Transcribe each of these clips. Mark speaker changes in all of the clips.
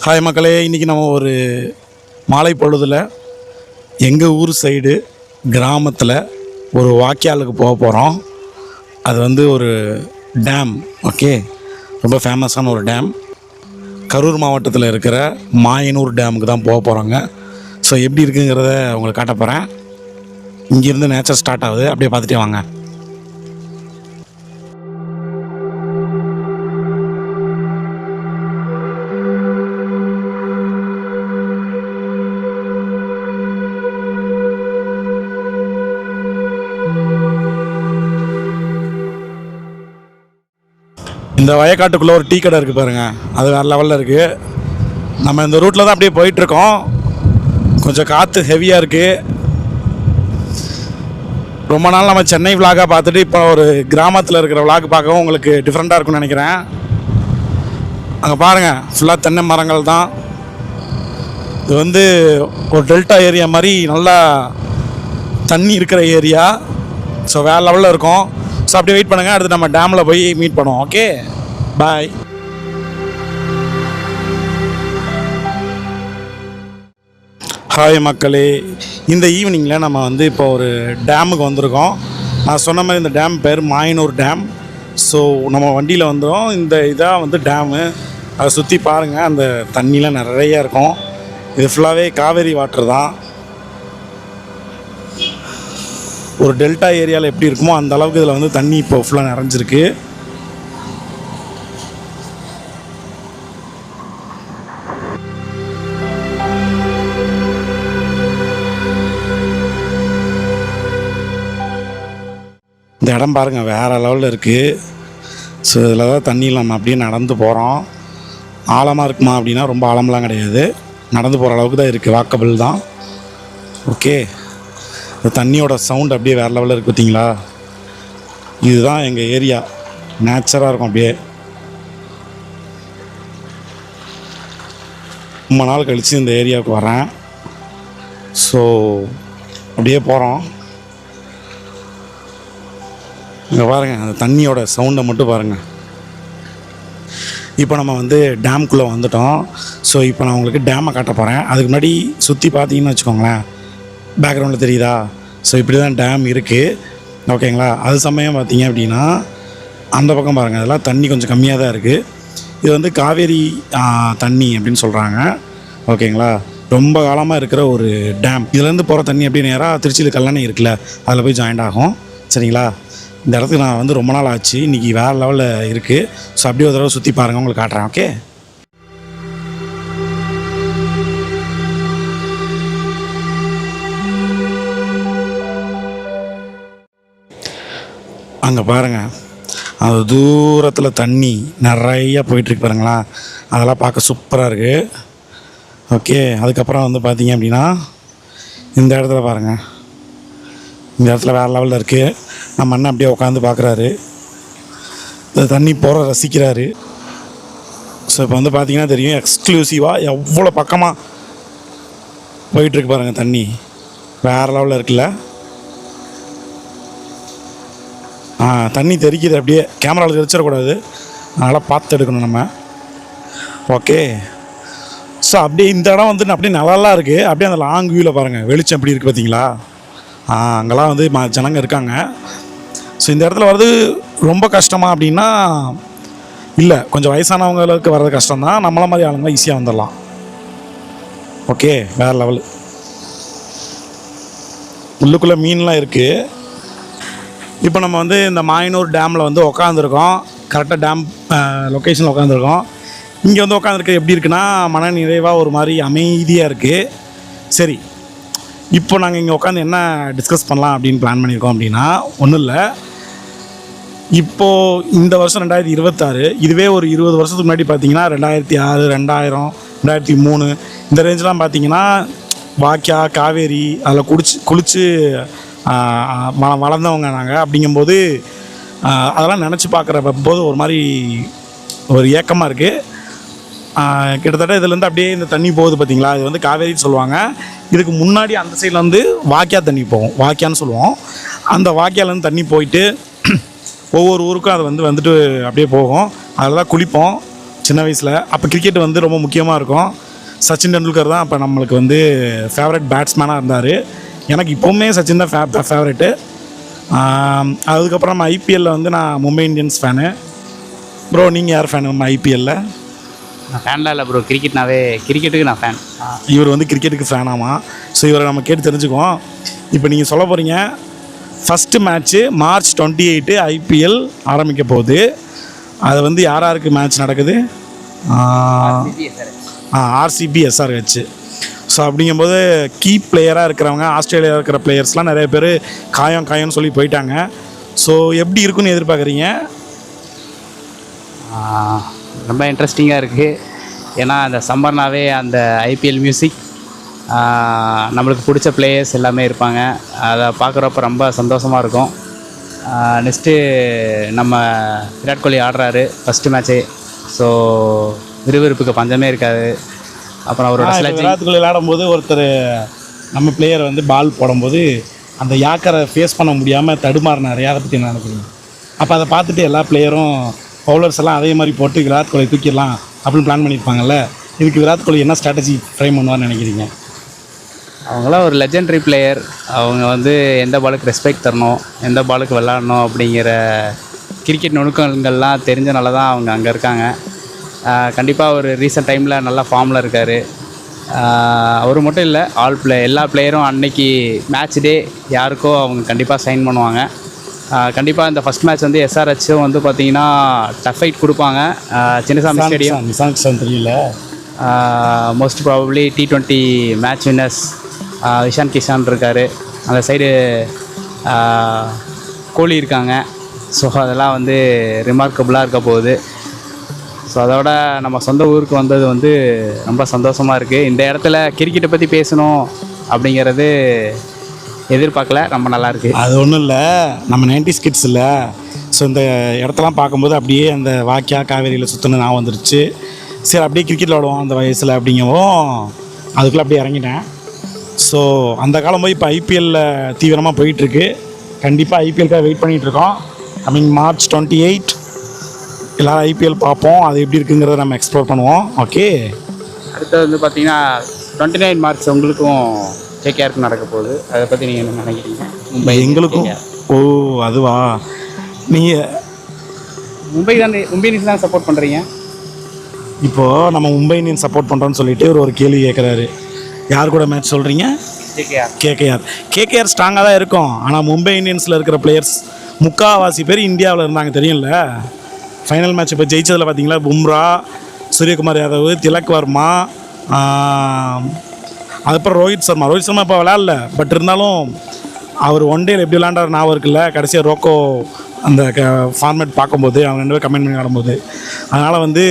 Speaker 1: Hi மக்களே, இன்றைக்கி நம்ம ஒரு மாலை பொழுதில் எங்கள் ஊர் சைடு கிராமத்தில் ஒரு வாய்க்காலுக்கு போக போகிறோம். அது வந்து ஒரு டேம். ஓகே, ரொம்ப ஃபேமஸான ஒரு டேம். கரூர் மாவட்டத்தில் இருக்கிற மாயனூர் டேமுக்கு தான் போக போகிறோங்க. ஸோ எப்படி இருக்குங்கிறத உங்களுக்கு காட்ட போகிறேன். இங்கேருந்து நேச்சர் ஸ்டார்ட் ஆகுது, அப்படியே பார்த்துட்டே வாங்க. இந்த வயக்காட்டுக்குள்ளே ஒரு டீ கடை இருக்குது பாருங்கள், அது வேறு லெவலில் இருக்குது. நம்ம இந்த ரூட்டில் தான் அப்படியே போயிட்டுருக்கோம். கொஞ்சம் காற்று ஹெவியாக இருக்குது. ரொம்ப நாள் நம்ம சென்னை விலாகாக பார்த்துட்டு இப்போ ஒரு கிராமத்தில் இருக்கிற விலாக் பார்க்கவும் உங்களுக்கு டிஃப்ரெண்ட்டாக இருக்கும்னு நினைக்கிறேன். அங்கே பாருங்கள், ஃபுல்லாக தென்னை மரங்கள் தான். இது வந்து ஒரு டெல்டா ஏரியா மாதிரி நல்லா தண்ணி இருக்கிற ஏரியா. ஸோ வேறு லெவலில் இருக்கும். ஸோ அப்படியே வெயிட் பண்ணுங்கள், அடுத்து நம்ம டேமில் போய் மீட் பண்ணுவோம். ஓகே, பாய். ஹாய் மக்களே, இந்த ஈவினிங்கில் நம்ம வந்து இப்போ ஒரு டேமுக்கு வந்திருக்கோம். நான் சொன்ன மாதிரி இந்த டேம் பேர் மாயனூர் டேம். ஸோ நம்ம வண்டியில் வந்துடும். இந்த இதாக வந்து டேமு. அதை சுற்றி பாருங்கள், அந்த தண்ணிலாம் நிறையா இருக்கும். இது ஃபுல்லாகவே காவேரி வாட்டர் தான். ஒரு டெல்டா ஏரியாவில் எப்படி இருக்குமோ அந்த அளவுக்கு இதில் வந்து தண்ணி இப்போ ஃபுல்லாக நிறைஞ்சிருக்கு. இந்த இடம் பாருங்கள், வேறு லெவலில் இருக்குது. ஸோ இதில் தான் தண்ணியில் நம்ம அப்படியே நடந்து போகிறோம். ஆழமாக இருக்குமா அப்படின்னா ரொம்ப ஆழமெலாம் கிடையாது, நடந்து போகிற அளவுக்கு தான் இருக்குது, வாக்கபிள் தான். ஓகே, இந்த தண்ணியோட சவுண்ட் அப்படியே வேறு லெவலில் இருக்குது பார்த்தீங்களா. இதுதான் எங்கள் ஏரியா, நேச்சராக இருக்கும். அப்படியே ரொம்ப நாள் கழித்து இந்த ஏரியாவுக்கு வரேன். ஸோ அப்படியே போகிறோம். இங்கே பாருங்கள், அந்த தண்ணியோட சவுண்டை மட்டும் பாருங்கள். இப்போ நம்ம வந்து டேம்குள்ளே வந்துட்டோம். ஸோ இப்போ நான் உங்களுக்கு டேமை காட்ட போகிறேன். அதுக்கு முன்னாடி சுற்றி பார்த்தீங்கன்னு வச்சுக்கோங்களேன், பேக்ரவுண்டில் தெரியுதா. ஸோ இப்படி தான் டேம் இருக்குது. ஓகேங்களா. அது சமயம் பார்த்தீங்க அப்படின்னா அந்த பக்கம் பாருங்கள், அதெல்லாம் தண்ணி கொஞ்சம் கம்மியாக தான் இருக்குது. இது வந்து காவேரி தண்ணி அப்படின்னு சொல்கிறாங்க. ஓகேங்களா. ரொம்ப காலமாக இருக்கிற ஒரு டேம். இதுலேருந்து போகிற தண்ணி அப்படியே நேராக திருச்சியில் கல்லணை இருக்குல்ல, அதில் போய் ஜாயிண்ட் ஆகும். சரிங்களா. இந்த இடத்துக்கு நான் வந்து ரொம்ப நாள் ஆச்சு, இன்றைக்கி வேறு லெவலில் இருக்குது. ஸோ அப்படியே ஒரு தடவை சுற்றி பாருங்கள், உங்களுக்கு காட்டுறேன். ஓகே, அங்கே பாருங்கள், அந்த தூரத்தில் தண்ணி நிறையா போயிட்டுருக்கு பாருங்களா. அதெல்லாம் பார்க்க சூப்பராக இருக்குது. ஓகே, அதுக்கப்புறம் வந்து பார்த்தீங்க அப்படின்னா இந்த இடத்துல பாருங்கள், இந்த இடத்துல வேறு லெவலில் இருக்குது. நம்ம அண்ணன் அப்படியே உட்காந்து பார்க்குறாரு, இந்த தண்ணி போகிற ரசிக்கிறாரு. ஸோ இப்போ வந்து பார்த்தீங்கன்னா தெரியும், எக்ஸ்க்ளூசிவாக எவ்வளோ பக்கமாக போயிட்டுருக்கு பாருங்கள். தண்ணி வேறு லெவலில் இருக்குல்ல. தண்ணி தெரிக்குது, அப்படியே கேமராவில் தெரிச்சிடக்கூடாது, அதனால் பார்த்து எடுக்கணும் நம்ம. ஓகே, ஸோ அப்படியே இந்த இடம் வந்து அப்படியே நல்லாலாம் இருக்குது. அப்படியே அந்த லாங் வியூவில் பாருங்கள், வெளிச்சம் எப்படி இருக்குது பார்த்தீங்களா. அங்கெல்லாம் வந்து ஜனங்க இருக்காங்க. ஸோ இந்த இடத்துல வர்றது ரொம்ப கஷ்டமா அப்படின்னா இல்லை, கொஞ்சம் வயசானவங்களுக்கு வர்றது கஷ்டம்தான். நம்மள மாதிரி ஆளுங்க ஈஸியாக வந்துடலாம். ஓகே, வேறு லெவலு. உள்ளுக்குள்ளே மீன்லாம் இருக்குது. இப்போ நம்ம வந்து இந்த மாயனூர் டேமில் வந்து உட்காந்துருக்கோம். கரெக்டாக டேம் லொக்கேஷனில் உட்காந்துருக்கோம். இங்கே வந்து உட்காந்துருக்க எப்படி இருக்குன்னா, மன நிறைவாக ஒரு மாதிரி அமைதியாக இருக்குது. சரி, இப்போ நாங்கள் இங்கே உட்காந்து என்ன டிஸ்கஸ் பண்ணலாம் அப்படின்னு பிளான் பண்ணியிருக்கோம் அப்படின்னா, ஒன்றும் இல்லை. இப்போது இந்த வருஷம் 2026, இதுவே ஒரு 20 வருஷத்துக்கு முன்னாடி பார்த்தீங்கன்னா 2006, 2000, 2003 இந்த ரேஞ்செலாம் பார்த்தீங்கன்னா வாய்க்கா, காவேரி அதில் குளித்து வளர்ந்தவங்க நாங்கள். அப்படிங்கும்போது அதெல்லாம் நினச்சி பார்க்குற போது ஒரு மாதிரி ஒரு ஏக்கமாக இருக்குது. கிட்டத்தட்ட இதுலேருந்து அப்படியே இந்த தண்ணி போகுது பார்த்தீங்களா, இது வந்து காவேரின்னு சொல்லுவாங்க. இதுக்கு முன்னாடி அந்த சைடில் வந்து வாய்க்கா தண்ணி போகும், வாய்க்கான்னு சொல்லுவோம். அந்த வாய்க்காலேருந்து தண்ணி போயிட்டு ஒவ்வொரு ஊருக்கும் அது வந்துட்டு அப்படியே போகும். அதில் தான் குளிப்போம். சின்ன வயசில். அப்போ கிரிக்கெட் வந்து ரொம்ப முக்கியமாக இருக்கும். சச்சின் டெண்டுல்கர் தான் அப்போ நம்மளுக்கு வந்து ஃபேவரட் பேட்ஸ்மேனாக இருந்தார். எனக்கு இப்போவுமே சச்சின் தான் ஃபேவரெட்டு. அதுக்கப்புறம் நம்ம ஐபிஎல்லில் வந்து நான் மும்பை இந்தியன்ஸ் ஃபேனு. ப்ரோ நீங்கள் யார் ஃபேனு நம்ம ஐபிஎல்லில்?
Speaker 2: நான் ஃபேன்லாம் இல்லை ப்ரோ, கிரிக்கெட்டுக்கு நான் ஃபேன்.
Speaker 1: இவர் வந்து கிரிக்கெட்டுக்கு ஃபேனாமா. ஸோ இவரை நம்ம கேட்டு தெரிஞ்சுக்குவோம். இப்போ நீங்கள் சொல்ல போகிறீங்க ஃபஸ்ட்டு மேட்ச்சு March 28 ஐபிஎல் ஆரம்பிக்க போகுது. அது வந்து யாருக்கு மேட்ச் நடக்குது? RCB SRH. ஸோ அப்படிங்கும்போது கீ பிளேயராக இருக்கிறவங்க ஆஸ்திரேலியாவில் இருக்கிற பிளேயர்ஸ்லாம் நிறைய பேர் காயம்னு சொல்லி போயிட்டாங்க. ஸோ எப்படி இருக்குன்னு எதிர்பார்க்குறீங்க?
Speaker 2: ரொம்ப இன்ட்ரெஸ்டிங்காக இருக்குது. ஏன்னா அந்த சம்மர்னாவே அந்த ஐபிஎல் மியூசிக், நம்மளுக்கு பிடிச்ச பிளேயர்ஸ் எல்லாமே இருப்பாங்க. அதை பார்க்குறப்ப ரொம்ப சந்தோஷமாக இருக்கும். நெக்ஸ்ட்டு நம்ம விராட் கோலி ஆடுறாரு ஃபஸ்ட்டு மேட்ச்சே. ஸோ விறுவிறுப்புக்கு பஞ்சமே இருக்காது. அப்புறம் அவரோட
Speaker 1: விராட் கோலி விளையாடும்போது ஒருத்தர் நம்ம பிளேயர் வந்து பால் போடும்போது அந்த யாக்கரை ஃபேஸ் பண்ண முடியாமல் தடுமாறினார். அதை பற்றி என்ன நினைக்கிறீங்க? அப்போ அதை பார்த்துட்டு எல்லா பிளேயரும் பவுலர்ஸ் எல்லாம் அதே மாதிரி போட்டு விராட் கோலி தூக்கிடலாம் அப்படின்னு பிளான் பண்ணியிருப்பாங்கல்ல. இதுக்கு விராட் கோலி என்ன ஸ்ட்ராட்டஜி ஃப்ரேம் பண்ணுவார்னு நினைக்கிறீங்க?
Speaker 2: அவங்களாம் ஒரு லெஜெண்டரி பிளேயர். அவங்க வந்து எந்த பாலுக்கு ரெஸ்பெக்ட் தரணும், எந்த பாலுக்கு விளாடணும் அப்படிங்கிற கிரிக்கெட் நுணுக்கங்கள்லாம் தெரிஞ்சனால தான் அவங்க அங்கே இருக்காங்க. கண்டிப்பாக ஒரு ரீசெண்ட் டைமில் நல்லா ஃபார்மில் இருக்கார். அவர் மட்டும் இல்லை, எல்லா பிளேயரும் அன்னைக்கு மேட்ச் டே யாருக்கோ அவங்க கண்டிப்பாக சைன் பண்ணுவாங்க. கண்டிப்பாக இந்த ஃபஸ்ட் மேட்ச் வந்து SRHம் வந்து பார்த்திங்கன்னா டஃப் ஃபைட் கொடுப்பாங்க. சின்னசாமி ஸ்டேடியம்
Speaker 1: தெரியல.
Speaker 2: Most probably T20 match winners Ishan Kishan இருக்கார். அந்த சைடு கோலி இருக்காங்க. ஸோ அதெல்லாம் வந்து ரிமார்க்கபுளாக இருக்க போகுது. ஸோ அதோட நம்ம சொந்த ஊருக்கு வந்தது வந்து ரொம்ப சந்தோஷமாக இருக்குது. இந்த இடத்துல கிரிக்கெட்டை பற்றி பேசணும் அப்படிங்கிறது எதிர்பார்க்கல. ரொம்ப நல்லாயிருக்கு.
Speaker 1: அது ஒன்றும் இல்லை, நம்ம 90s கிட்ஸ் இல்லை. ஸோ இந்த இடத்தெல்லாம் பார்க்கும்போது அப்படியே அந்த வாக்கியா காவேரியில் சுற்றின நான் வந்துருச்சு. சரி அப்படியே கிரிக்கெட் விளாடுவோம் அந்த வயசில் அப்படிங்கவும் அதுக்குள்ளே அப்படியே இறங்கிட்டேன். ஸோ அந்த காலம் போய் இப்போ ஐபிஎல்லில் தீவிரமாக போயிட்டுருக்கு. கண்டிப்பாக ஐபிஎல்காக வெயிட் பண்ணிகிட்ருக்கோம். March 28 எல்லோரும் ஐபிஎல் பார்ப்போம். அது எப்படி இருக்குங்கிறத நம்ம எக்ஸ்ப்ளோர் பண்ணுவோம். ஓகே,
Speaker 2: அடுத்தது வந்து பார்த்தீங்கன்னா 29 March உங்களுக்கும் KKRக்கு நடக்க போகுது. அதை பற்றி நீங்கள் என்ன நினைக்கிறீங்க?
Speaker 1: மும்பை எங்களுக்கும்? ஓ அதுவா, நீங்கள்
Speaker 2: மும்பை இந்தியன்ஸ் தான் சப்போர்ட் பண்ணுறீங்க.
Speaker 1: இப்போது நம்ம மும்பை இந்தியன்ஸ் சப்போர்ட் பண்ணுறோன்னு சொல்லிட்டு ஒரு கேள்வி கேட்குறாரு. யார் கூட மேட்ச் சொல்கிறீங்க? கேகேஆர் ஸ்ட்ராங்காக தான் இருக்கும். ஆனால் மும்பை இந்தியன்ஸில் இருக்கிற பிளேயர்ஸ் முக்கால்வாசி பேர் இந்தியாவில் இருந்தாங்க தெரியும்ல. ஃபைனல் மேட்ச் இப்போ ஜெயிச்சதில் பார்த்தீங்களா, பும்ரா, சூரியகுமார் யாதவ், திலக் வர்மா, அதுக்கப்புறம் ரோஹித் சர்மா இப்போ விளையாடல. பட் இருந்தாலும் அவர் ஒன் டேயில் எப்படி விளையாண்டார் ஞாபகம் இருக்குல்ல. கடைசியாக ரோக்கோ அந்த ஃபார்மேட் பார்க்கும்போது அவங்க 2 பேர் கமெண்ட் பண்ணி ஆடும்போது, அதனால் வந்து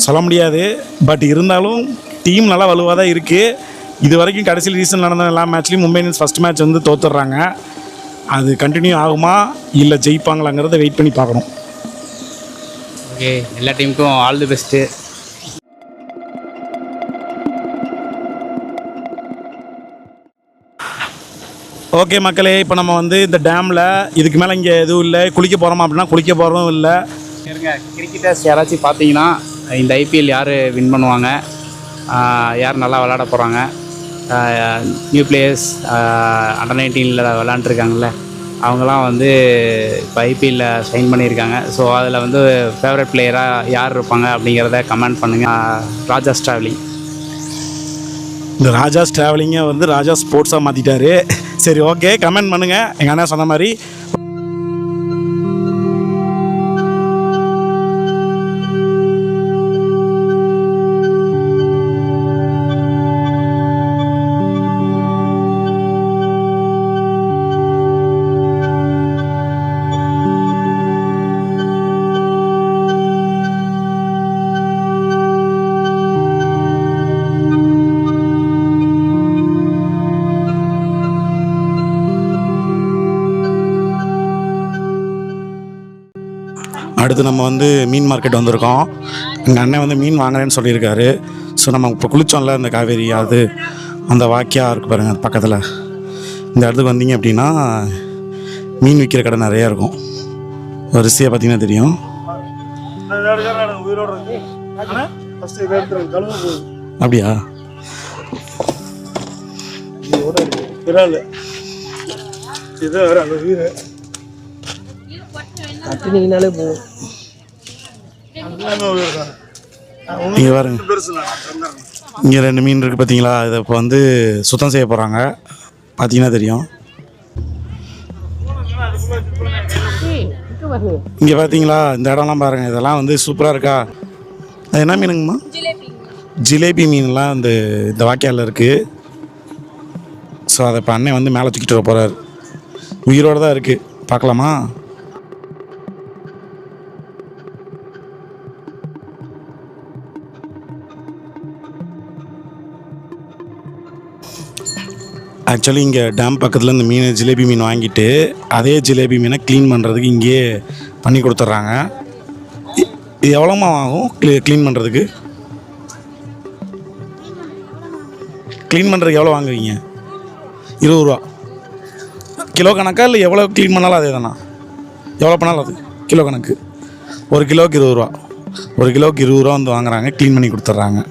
Speaker 1: சொல்ல முடியாது. பட் இருந்தாலும் டீம் நல்லா வலுவாக தான் இருக்குது. இது வரைக்கும் கடைசியில் ரீசன் நடந்த எல்லா மேட்ச்லேயும் மும்பை இந்தியன்ஸ் ஃபஸ்ட் மேட்ச் வந்து தோத்துடுறாங்க. அது கண்டினியூ ஆகுமா இல்லை ஜெயிப்பாங்களாங்கிறத வெயிட் பண்ணி பார்க்கணும்.
Speaker 2: ஓகே, எல்லா டீமுக்கும் ஆல் தி பெஸ்ட்டு.
Speaker 1: ஓகே மக்களே, இப்போ நம்ம வந்து இந்த டேமில் இதுக்கு மேலே இங்கே எதுவும் இல்லை. குளிக்க போகிறோமா அப்படின்னா குளிக்க போகிறதும் இல்லை.
Speaker 2: சரிங்க, கிரிக்கெட்டர்ஸ் யாராச்சும் பார்த்தீங்கன்னா இந்த ஐபிஎல் யார் வின் பண்ணுவாங்க, யார் நல்லா விளாட போகிறாங்க, நியூ பிளேயர்ஸ் அண்டர் 19 விளாண்டுருக்காங்கல்ல, அவங்களாம் வந்து இப்போ ஐபிஎல்லில் சைன் பண்ணியிருக்காங்க. ஸோ அதில் வந்து ஃபேவரட் பிளேயராக யார் இருப்பாங்க அப்படிங்கிறத கமெண்ட் பண்ணுங்கள். ராஜாஸ் ட்ராவலிங்,
Speaker 1: இந்த ராஜாஸ் ட்ராவலிங்கை வந்து ராஜா ஸ்போர்ட்ஸாக மாற்றிட்டாரு. சரி ஓகே, கமெண்ட் பண்ணுங்கள். எங்கள் அண்ணா சொன்ன மாதிரி அடுத்து நம்ம வந்து மீன் மார்க்கெட் வந்திருக்கோம். எங்கள் அண்ணன் வந்து மீன் வாங்குறேன்னு சொல்லியிருக்காரு. ஸோ நம்ம இப்போ குளித்தோம்ல அந்த காவேரி, அது அந்த வாக்கியா இருக்குது பாருங்கள் பக்கத்தில். இந்த இடத்துக்கு வந்தீங்க அப்படின்னா மீன் விற்கிற கடை நிறையா இருக்கும். வரிசையாக பார்த்தீங்கன்னா தெரியும். உயிரோட இருக்கு. ஆனால் ஃபஸ்ட்டு இதை எடுத்துருங்க, கழுவ போகுது. அப்படியா? இதோட விரால் இது வேறு அந்த உயிர் கட்டினீங்கனாலே போகும். இங்கே பாருங்க, இங்கே 2 மீன் இருக்குது பார்த்தீங்களா? இதை இப்போ வந்து சுத்தம் செய்ய போகிறாங்க. பார்த்தீங்கன்னா தெரியும். இங்கே பார்த்தீங்களா இந்த இடம்லாம் பாருங்கள், இதெல்லாம் வந்து சூப்பராக இருக்கா? அது என்ன மீனுங்கம்மா? ஜிலேபி மீன்லாம் இந்த வாய்க்காலில் இருக்குது. ஸோ அதை இப்போ அண்ணன் வந்து மேலே தூக்கிட்டு வர போகிறார். உயிரோடு தான் இருக்குது, பார்க்கலாமா? ஆக்சுவலி இங்கே டேம் பக்கத்தில் இந்த மீன் ஜிலேபி மீன் வாங்கிட்டு அதே ஜிலேபி மீனை க்ளீன் பண்ணுறதுக்கு இங்கேயே பண்ணி கொடுத்துட்றாங்க. இது எவ்வளோமா ஆகும் க்ளீன் பண்ணுறதுக்கு? க்ளீன் பண்ணுறதுக்கு எவ்வளோ வாங்குவீங்க? 20 ரூபா கிலோ கணக்கா இல்லை எவ்வளோ க்ளீன் பண்ணாலும் அதே தானா? எவ்வளோ பண்ணாலும் அது கிலோ கணக்கு. 1 கிலோவுக்கு 20 ரூபா. 1 கிலோவுக்கு 20 ரூபா வந்து வாங்குறாங்க, க்ளீன் பண்ணி கொடுத்துட்றாங்க.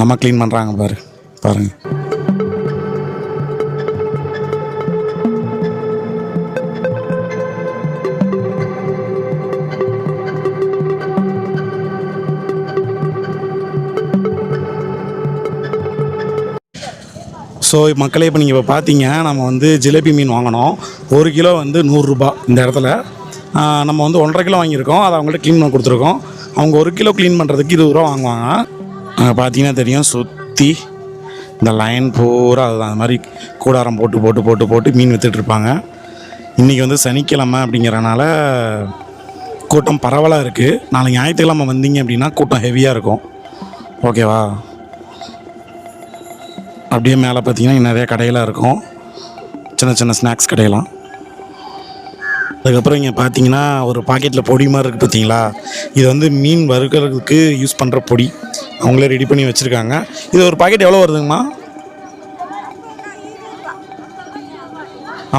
Speaker 1: நம்ம க்ளீன் பண்ணுறாங்க பாருங்கள். ஸோ மக்களே, இப்போ நீங்கள் பார்த்தீங்க, நம்ம வந்து ஜிலேபி மீன் வாங்கினோம். 1 கிலோ வந்து 100 ரூபா. இந்த இடத்துல நம்ம வந்து 1.5 கிலோ வாங்கியிருக்கோம். அதை அவங்கள்ட்ட க்ளீன் பண்ணி கொடுத்துருக்கோம். அவங்க 1 கிலோ க்ளீன் பண்ணுறதுக்கு 20 ரூபா வாங்குவாங்க. பார்த்தீங்கன்னா தெரியும், சுற்றி இந்த லைன் பூரா அதுதான். அது மாதிரி கூடாரம் போட்டு மீன் விற்றுட்ருப்பாங்க. இன்றைக்கி வந்து சனிக்கிழமை அப்படிங்கிறனால கூட்டம் பரவலாக இருக்குது. நாளைக்கு ஞாயிற்றுக்கிழமை வந்தீங்க அப்படின்னா கூட்டம் ஹெவியாக இருக்கும். ஓகேவா? அப்படியே மேலே பார்த்தீங்கன்னா நிறைய கடையெல்லாம் இருக்கும், சின்ன ஸ்நாக்ஸ் கடையெல்லாம். அதுக்கப்புறம் இங்கே பார்த்தீங்கன்னா ஒரு பாக்கெட்டில் பொடி மாதிரி இருக்குது பார்த்தீங்களா? இது வந்து மீன் வறுக்கிறதுக்கு யூஸ் பண்ணுற பொடி. அவங்களே ரெடி பண்ணி வச்சுருக்காங்க. இது ஒரு பாக்கெட் எவ்வளோ வருதுங்கம்மா?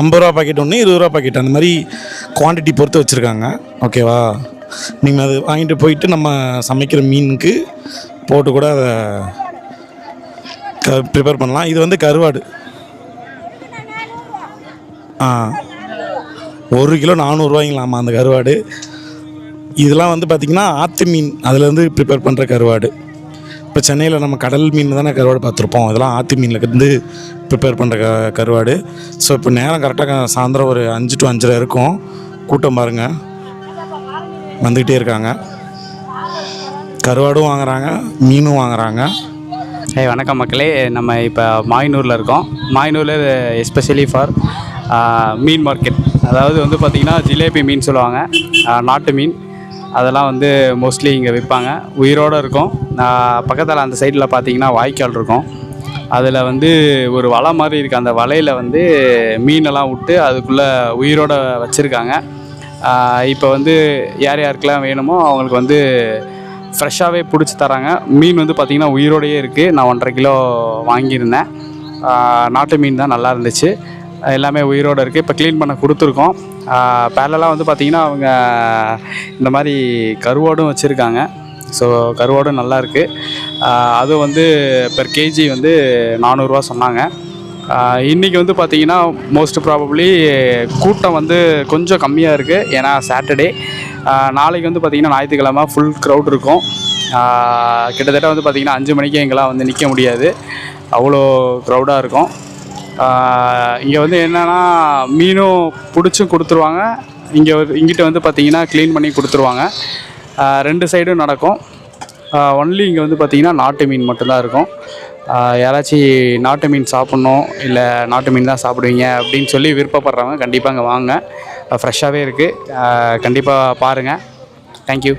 Speaker 1: 50 ரூபா பாக்கெட் ஒன்று, 20 ரூபா பாக்கெட், அந்த மாதிரி குவான்டிட்டி பொறுத்து வச்சுருக்காங்க. ஓகேவா? நீங்கள் அது வாங்கிட்டு போயிட்டு நம்ம சமைக்கிற மீனுக்கு போட்டு கூட அதை ப்ரிப்பேர் பண்ணலாம். இது வந்து கருவாடு. 1 கிலோ 400 ரூபாய்ங்களாமா அந்த கருவாடு. இதெல்லாம் வந்து பார்த்திங்கன்னா ஆற்று மீன், அதுலேருந்து ப்ரிப்பேர் பண்ணுற கருவாடு. இப்போ சென்னையில் நம்ம கடல் மீன் தானே கருவாடு பார்த்துருப்போம். இதெல்லாம் ஆற்று மீனில் இருந்து ப்ரிப்பேர் பண்ணுற கருவாடு. ஸோ இப்போ நேரம் கரெக்டாக சாயந்தரம் ஒரு 5 to 5:30 இருக்கும். கூட்டம் பாருங்கள், வந்துக்கிட்டே இருக்காங்க. கருவாடும் வாங்குகிறாங்க, மீனும் வாங்குகிறாங்க.
Speaker 2: வணக்கம் மக்களே, நம்ம இப்போ மாயனூரில் இருக்கோம். மாயனூரில் எஸ்பெஷலி ஃபார் மீன் மார்க்கெட். அதாவது வந்து பார்த்திங்கன்னா ஜிலேபி மீன் சொல்லுவாங்க, நாட்டு மீன். அதெல்லாம் வந்து மோஸ்ட்லி இங்கே விற்பாங்க, உயிரோடு இருக்கும். பக்கத்தில் அந்த சைடில் பார்த்திங்கன்னா வாய்க்கால் இருக்கும். அதில் வந்து ஒரு வலை மாதிரி இருக்குது. அந்த வலையில் வந்து மீனெல்லாம் விட்டு அதுக்குள்ளே உயிரோடு வச்சுருக்காங்க. இப்போ வந்து யாருக்கெல்லாம் வேணுமோ அவங்களுக்கு வந்து ஃப்ரெஷ்ஷாகவே பிடிச்சி தராங்க. மீன் வந்து பார்த்திங்கன்னா உயிரோடையே இருக்குது. நான் 1.5 கிலோ வாங்கியிருந்தேன். நாட்டு மீன் தான், நல்லா இருந்துச்சு. எல்லாமே உயிரோடு இருக்குது. இப்போ க்ளீன் பண்ண கொடுத்துருக்கோம். பேரலாம் வந்து பார்த்திங்கன்னா அவங்க இந்த மாதிரி கருவாடும் வச்சுருக்காங்க. ஸோ கருவாடும் நல்லா இருக்குது. அதுவும் வந்து பெர் கேஜி வந்து 400 ரூபா சொன்னாங்க. இன்றைக்கி வந்து பார்த்திங்கன்னா மோஸ்ட் ப்ராபப்ளி கூட்டம் வந்து கொஞ்சம் கம்மியாக இருக்குது, ஏன்னா சாட்டர்டே. நாளைக்கு வந்து பார்த்திங்கன்னா ஞாயிற்றுக்கிழமை ஃபுல் க்ரௌட் இருக்கும். கிட்டத்தட்ட வந்து பார்த்திங்கன்னா 5 மணிக்கு எங்கெல்லாம் வந்து நிற்க முடியாது, அவ்வளோ க்ரௌடாக இருக்கும். இங்கே வந்து என்னென்னா மீனும் பிடிச்சும் கொடுத்துருவாங்க. இங்கிட்ட வந்து பார்த்திங்கன்னா க்ளீன் பண்ணி கொடுத்துருவாங்க. 2 சைடும் நடக்கும். ஒன்லி இங்கே வந்து பார்த்திங்கன்னா நாட்டு மீன் மட்டும்தான் இருக்கும். யாராச்சும் நாட்டு மீன் சாப்பிட்ணும், இல்லை நாட்டு மீன் தான் சாப்பிடுவீங்க அப்படின்னு சொல்லி விருப்பப்படுறவங்க கண்டிப்பாக இங்கே வாங்க. ஃப்ரெஷ்ஷாகவே இருக்குது, கண்டிப்பாக பாருங்கள். தேங்க்யூ.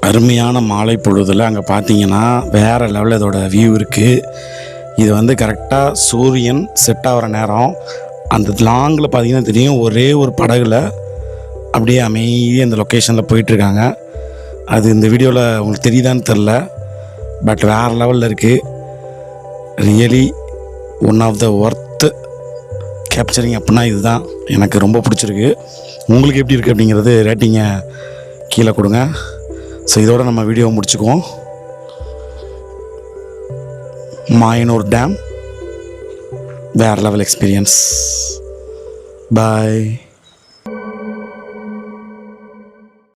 Speaker 1: அருமையான மாலை பொழுதில் அங்கே பார்த்தீங்கன்னா வேறு லெவலில் இதோட வியூ இருக்குது. இது வந்து கரெக்டாக சூரியன் செட் ஆகிற நேரம். அந்த லாங்கில் பார்த்தீங்கன்னா தெரியும், ஒரே ஒரு படகுல அப்படியே அமைதியாக இந்த லொக்கேஷனில் போயிட்டுருக்காங்க. அது இந்த வீடியோவில் உங்களுக்கு தெரியுதான்னு தெரில, பட் வேறு லெவலில் இருக்குது. Really one of the worth capturing அப்படின்னா இதுதான். எனக்கு ரொம்ப பிடிச்சிருக்கு. உங்களுக்கு எப்படி இருக்குது அப்படிங்கிறது ரேட்டிங்கை கீழே கொடுங்க. ஸோ இதோட நம்ம வீடியோவை முடிச்சுக்குவோம். மாயனூர் டேம் வேறு லெவல் எக்ஸ்பீரியன்ஸ். பாய்.